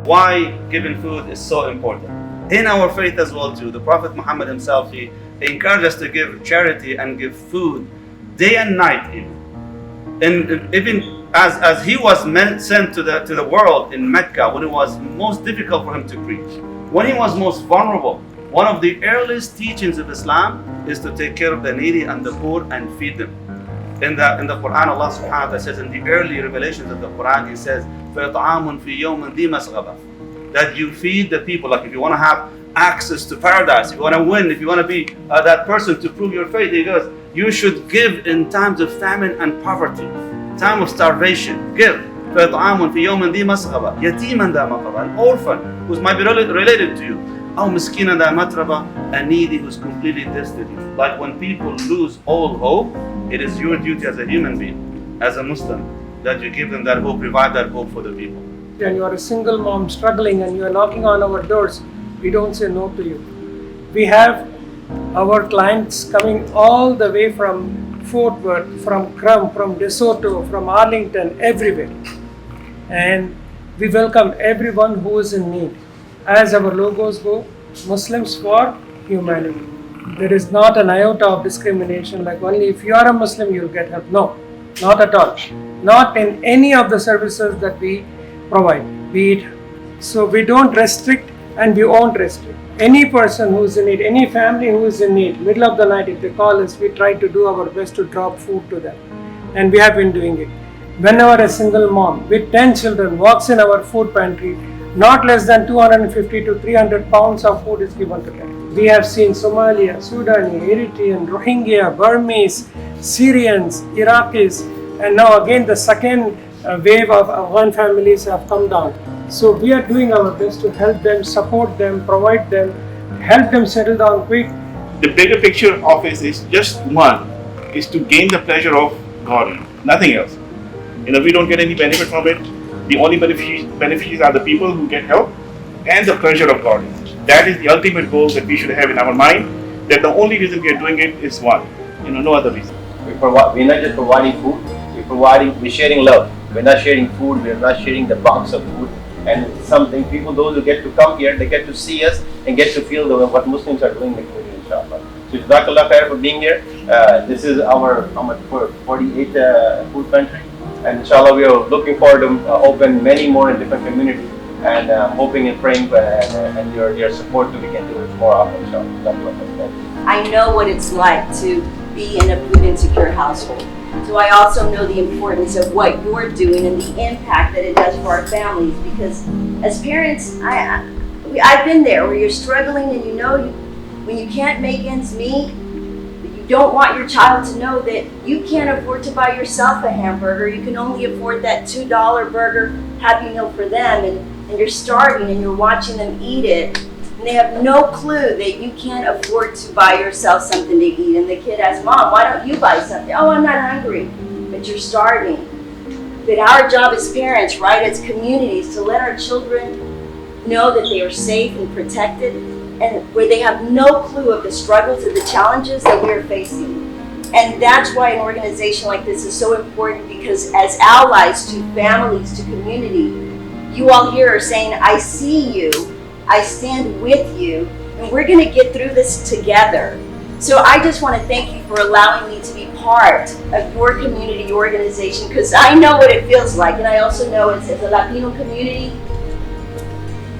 Why giving food is so important. In our faith as well too, the Prophet Muhammad himself, he encouraged us to give charity and give food day and night even. And even as he was sent to the world in Mecca when it was most difficult for him to preach, when he was most vulnerable, one of the earliest teachings of Islam is to take care of the needy and the poor and feed them. In the Quran, Allah subhanahu wa ta'ala says, in the early revelations of the Quran, He says, فَيَطْعَامٌ فِي يَوْمٍ ذِي مَسْغَبَةٍ, that you feed the people. Like if you want to have access to paradise, if you want to win, if you want to be that person to prove your faith, He goes, you should give in times of famine and poverty, time of starvation. Give. فَيَطْعَامٌ فِي يَوْمٍ ذِي مَسْغَبَةٍ يَتِيمًا ذَا مَقْرَبَةٍ, an orphan who might be related to you. أو مسكينا ذا متربة, a needy who's completely destitute. Like when people lose all hope, it is your duty as a human being, as a Muslim, that you give them that hope, provide that hope for the people. And you are a single mom struggling and you are knocking on our doors, we don't say no to you. We have our clients coming all the way from Fort Worth, from Crum, from DeSoto, from Arlington, everywhere. And we welcome everyone who is in need. As our logos go, Muslims for humanity. There is not an iota of discrimination, like only if you are a Muslim you'll get help. No, not at all. Not in any of the services that we provide. So we don't restrict and we won't restrict. Any person who is in need, any family who is in need, middle of the night if they call us, we try to do our best to drop food to them. And we have been doing it. Whenever a single mom with 10 children walks in our food pantry, not less than 250 to 300 pounds of food is given to them. We have seen Somalia, Sudani, Eritrean, Rohingya, Burmese, Syrians, Iraqis, and now again the second wave of Afghan families have come down. So we are doing our best to help them, support them, provide them, help them settle down quick. The bigger picture of it is just one, is to gain the pleasure of God, nothing else. We don't get any benefit from it. The only beneficiaries are the people who get help and the pleasure of God. That is the ultimate goal that we should have in our mind, that the only reason we are doing it is one, no other reason. We're not just providing food, we're sharing love. We're not sharing food, we're not sharing the box of food. And something, people, those who get to come here, they get to see us and get to feel what Muslims are doing in the community, inshallah. So Jazakallah khair for being here. This is our 48th food pantry. And inshallah, we are looking forward to open many more in different communities, and hoping and praying and your support to we can do it more often, inshallah. I know what it's like to be in a food insecure household. So I also know the importance of what you're doing and the impact that it does for our families, because as parents, I've been there where you're struggling and when you can't make ends meet, you don't want your child to know that you can't afford to buy yourself a hamburger. You can only afford that $2 burger Happy Meal for them, and you're starving and you're watching them eat it, and they have no clue that you can't afford to buy yourself something to eat. And the kid asks, Mom, why don't you buy something? Oh, I'm not hungry, but you're starving. But our job as parents, right, as communities, to let our children know that they are safe and protected, and where they have no clue of the struggles and the challenges that we are facing. And that's why an organization like this is so important, because as allies to families, to community, you all here are saying, I see you, I stand with you, and we're going to get through this together. So I just want to thank you for allowing me to be part of your community organization, because I know what it feels like, and I also know as a Latino community,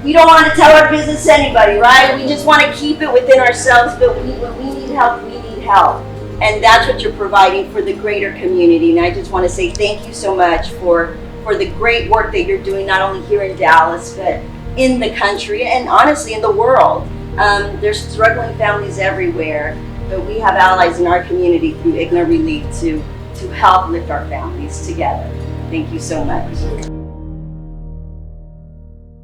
we don't want to tell our business to anybody, right? We just want to keep it within ourselves, but when we need help, we need help. And that's what you're providing for the greater community. And I just want to say thank you so much for the great work that you're doing, not only here in Dallas, but in the country and honestly in the world. There's struggling families everywhere, but we have allies in our community through ICNA Relief to help lift our families together. Thank you so much.